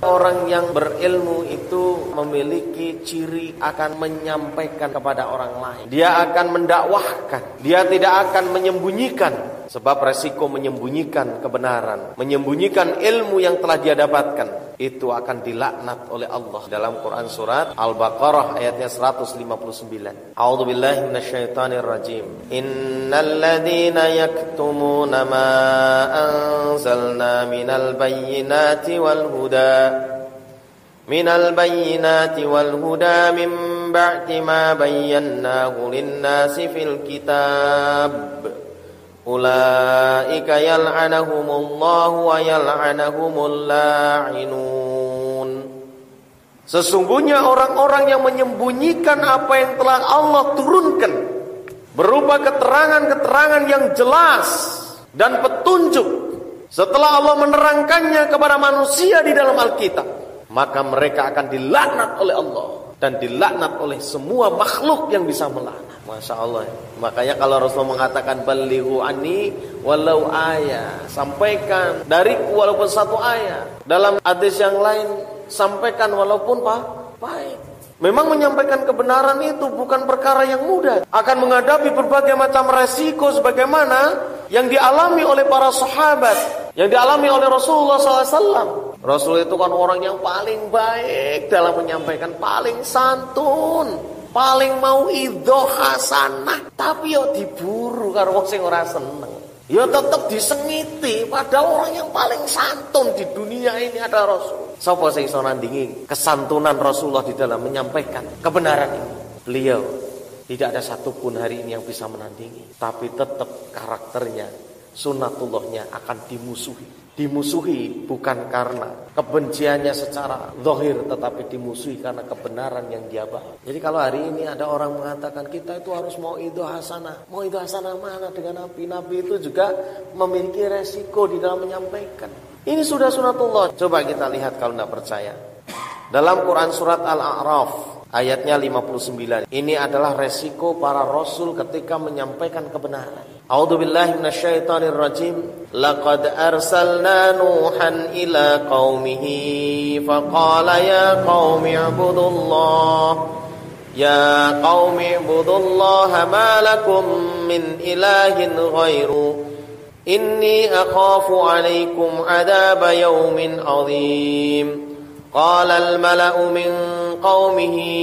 Orang yang berilmu itu memiliki ciri akan menyampaikan kepada orang lain. Dia akan mendakwahkan. Dia tidak akan menyembunyikan. Sebab resiko menyembunyikan kebenaran, menyembunyikan ilmu yang telah dia dapatkan, itu akan dilaknat oleh Allah. Dalam Quran surat Al-Baqarah ayatnya 159. A'udzubillahi minasyaitonirrajim. Innal ladzina yaktumuna ma anzalna minal bayyinati wal huda min ba'di ma bayyanahu lin-nasi fil kitab. Ulaika yal'anahumullahu wa yal'anahumul la'inun. Sesungguhnya orang-orang yang menyembunyikan apa yang telah Allah turunkan berupa keterangan-keterangan yang jelas dan petunjuk setelah Allah menerangkannya kepada manusia di dalam Alkitab, maka mereka akan dilaknat oleh Allah dan dilaknat oleh semua makhluk yang bisa melaknat. Masya Allah. Makanya kalau Rasulullah mengatakan balighu anni walau ayat, sampaikan dariku walaupun satu ayat. Dalam hadis yang lain, sampaikan walaupun pahit. Memang menyampaikan kebenaran itu bukan perkara yang mudah. Akan menghadapi berbagai macam resiko sebagaimana yang dialami oleh para sahabat, yang dialami oleh Rasulullah SAW. Rasul itu kan orang yang paling baik dalam menyampaikan, paling santun, paling mau idho hasanah, tapi yo diburu karo wong sing ora seneng. Yo tetep disengiti, padahal orang yang paling santun di dunia ini adalah Rasul. Sapa sing iso nandingi kesantunan Rasulullah di dalam menyampaikan kebenaran ini? Beliau tidak ada satupun hari ini yang bisa menandingi, tapi tetap karakternya, sunnatullahnya akan dimusuhi. Dimusuhi bukan karena kebenciannya secara zahir, tetapi dimusuhi karena kebenaran yang dia bawa. Jadi kalau hari ini ada orang mengatakan kita itu harus mau itu hasanah. Mau itu hasanah mana dengan Nabi? Nabi itu juga memiliki resiko di dalam menyampaikan. Ini sudah sunnatullah. Coba kita lihat kalau tidak percaya. Dalam Quran surat Al-A'raf ayatnya 59. Ini adalah resiko para rasul ketika menyampaikan kebenaran. A'udzubillahi minasyaitonirrajim. Laqad arsalna Nuhan ila qaumihi faqala ya qaumi ibudullah ma lakum min ilahin ghairu inni akhafu 'alaikum 'adaba yaumin 'adzim. Qala al-mala'u min qaumihi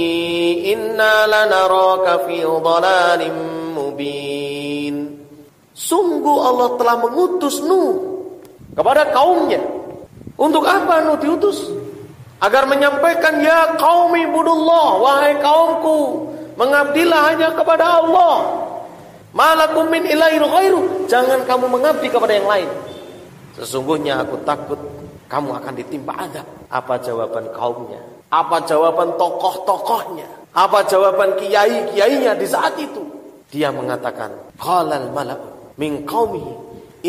inna lanaraka fi dhalalin mubin. Sungguh Allah telah mengutus Nuh kepada kaumnya. Untuk apa Nuh diutus? Agar menyampaikan, ya qaumi ibudullah, wahai kaumku, mengabdilah hanya kepada Allah. Malakum min ilahin ghairu, jangan kamu mengabdi kepada yang lain. Sesungguhnya aku takut kamu akan ditimpa azab. Apa jawaban kaumnya? Apa jawaban tokoh-tokohnya? Apa jawaban kiai-kiainya di saat itu? Dia mengatakan, qalal mala'u min qaumihi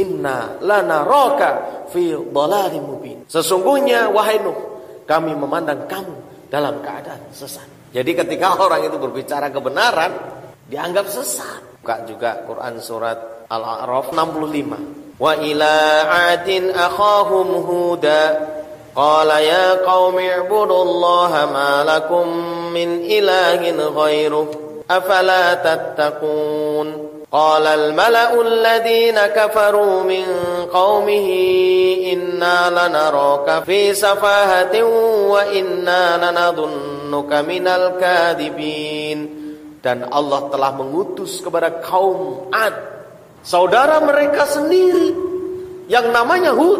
inna lanaraka fi dhalalin mubin. Sesungguhnya wahai Nuh, kami memandang kamu dalam keadaan sesat. Jadi ketika orang itu berbicara kebenaran, dianggap sesat. Buka juga Quran surat Al-A'raf 65. Wa ila 'adin akhahum huda qala ya qaumi ibudullaha ma lakum min ilahin ghairuh afala tattaqun. قال الملأ الذين كفروا من قومه إنا لنراك في سفاهة وإنا لنظنك من الكاذبين. Dan Allah telah mengutus kepada kaum Ad, saudara mereka sendiri yang namanya Hud.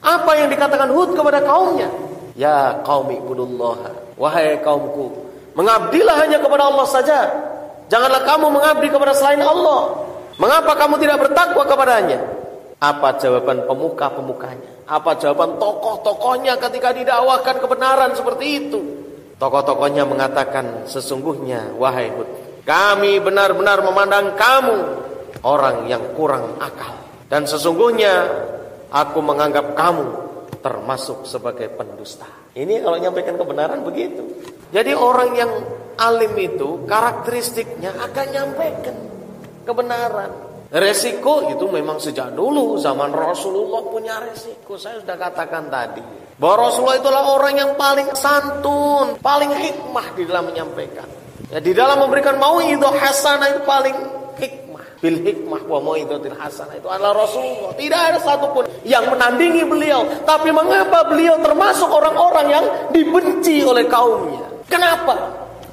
Apa yang dikatakan Hud kepada kaumnya? Ya qaumi ibudullah, wahai kaumku, mengabdilah hanya kepada Allah saja. Janganlah kamu mengabdi kepada selain Allah. Mengapa kamu tidak bertakwa kepadanya? Apa jawaban pemuka-pemukanya? Apa jawaban tokoh-tokohnya ketika didakwakan kebenaran seperti itu? Tokoh-tokohnya mengatakan, sesungguhnya wahai Hud, kami benar-benar memandang kamu orang yang kurang akal. Dan sesungguhnya aku menganggap kamu termasuk sebagai pendusta. Ini kalau menyampaikan kebenaran begitu. Jadi orang yang alim itu karakteristiknya akan nyampaikan kebenaran. Resiko itu memang sejak dulu zaman Rasulullah punya resiko. Saya sudah katakan tadi bahwa Rasulullah itulah orang yang paling santun, paling hikmah di dalam menyampaikan. Ya, di dalam memberikan mau'idhah hasanah itu paling hikmah. Bil hikmah wa mau'idhatil hasanah itu adalah Rasulullah. Tidak ada satupun yang menandingi beliau. Tapi mengapa beliau termasuk orang-orang yang dibenci oleh kaumnya? Kenapa?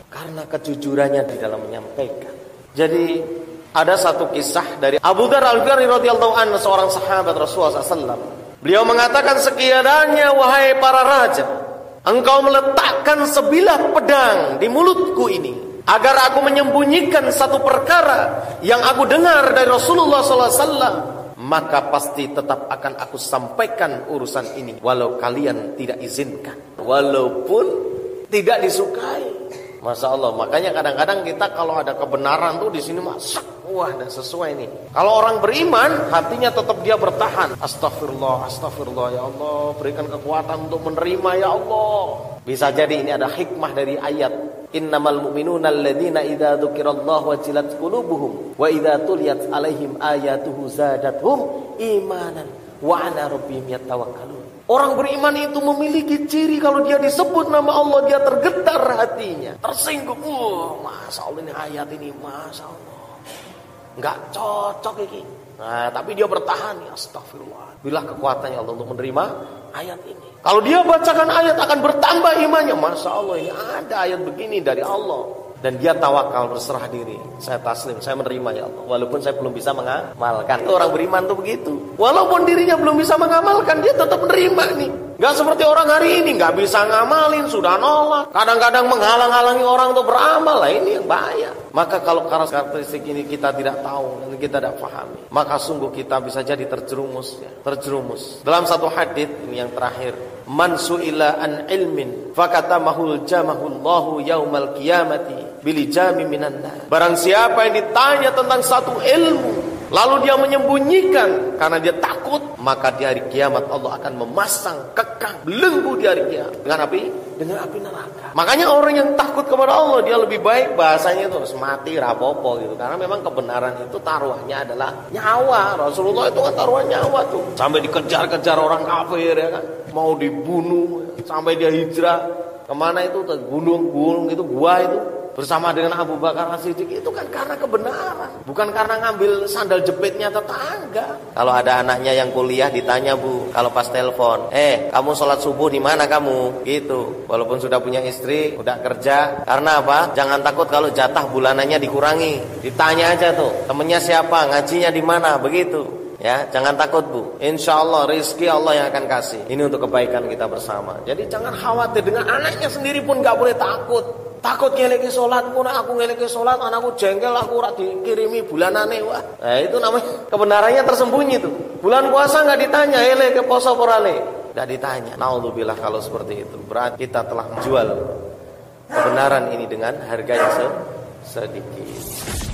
Karena kejujurannya di dalam menyampaikan. Jadi ada satu kisah dari Abu Dzar Al-Ghifari radhiyallahu anhu, seorang sahabat Rasulullah SAW. Beliau mengatakan, sekiranya wahai para raja, engkau meletakkan sebilah pedang di mulutku ini, agar aku menyembunyikan satu perkara yang aku dengar dari Rasulullah SAW, maka pasti tetap akan aku sampaikan urusan ini, walau kalian tidak izinkan, walaupun tidak disukai. Masya Allah, makanya kadang-kadang kita kalau ada kebenaran tuh di sini masak, wah, dah sesuai nih. Kalau orang beriman, hatinya tetap dia bertahan. Astagfirullah, astagfirullah, ya Allah, berikan kekuatan untuk menerima, ya Allah. Bisa jadi ini ada hikmah dari ayat innamal mu'minuna alladzina idza dzukirallahu wajilat qulubuhum wa idza tuliyat alaihim ayatuhu zadatuhum imanan wa ala rabbihim yatawakkalun. Orang beriman itu memiliki ciri kalau dia disebut nama Allah dia tergetar hatinya, tersinggung. Masya Allah, ini ayat ini, masya Allah, nggak cocok ini. Nah, tapi dia bertahan, ya astagfirullah. Bila kekuatannya Allah untuk menerima ayat ini. Kalau dia bacakan ayat akan bertambah imannya. Masya Allah, ini ada ayat begini dari Allah. Dan dia tawakal, berserah diri. Saya taslim, saya menerima ya Allah, walaupun saya belum bisa mengamalkan. Itu orang beriman tuh begitu. Walaupun dirinya belum bisa mengamalkan, dia tetap menerima nih. Gak seperti orang hari ini, gak bisa ngamalin, sudah nolak. Kadang-kadang menghalang-halangi orang untuk beramal. Lah ini yang bahaya. Maka kalau karakteristik ini kita tidak tahu dan kita tidak pahami, maka sungguh kita bisa jadi terjerumus ya. Terjerumus. Dalam satu hadits ini yang terakhir, man su'ila an ilmin fakatamahul jamahullahu yaumal qiyamati bilijami minan nar. Barang siapa yang ditanya tentang satu ilmu lalu dia menyembunyikan karena dia takut, maka di hari kiamat Allah akan memasang kekang belenggu di hari kiamat dengan api neraka. Makanya orang yang takut kepada Allah dia lebih baik bahasanya itu mati rapopo gitu, karena memang kebenaran itu taruhannya adalah nyawa. Rasulullah itu kan taruhan nyawa tuh, sampai dikejar-kejar orang kafir ya kan, mau dibunuh sampai dia hijrah kemana itu, ke gunung itu, gua itu bersama dengan Abu Bakar As-Siddiq. Itu kan karena kebenaran, bukan karena ngambil sandal jepitnya tetangga. Kalau ada anaknya yang kuliah ditanya bu, kalau pas telepon, kamu sholat subuh di mana kamu? Gitu. Walaupun sudah punya istri, udah kerja. Karena apa? Jangan takut kalau jatah bulanannya dikurangi. Ditanya aja tuh, temennya siapa, ngajinya di mana, begitu. Ya, jangan takut bu. Insya Allah rezeki Allah yang akan kasih. Ini untuk kebaikan kita bersama. Jadi jangan khawatir, dengan anaknya sendiri pun gak boleh takut. Takut ngeleki sholat, aku ngeleki sholat, anakku jengkel, aku ora dikirimi bulanane. Wah, nah, itu namanya kebenarannya tersembunyi tuh. Bulan puasa nggak ditanya, ke poso porale, nggak ditanya. Naudzubillah kalau seperti itu, berarti kita telah menjual kebenaran ini dengan harga yang sedikit.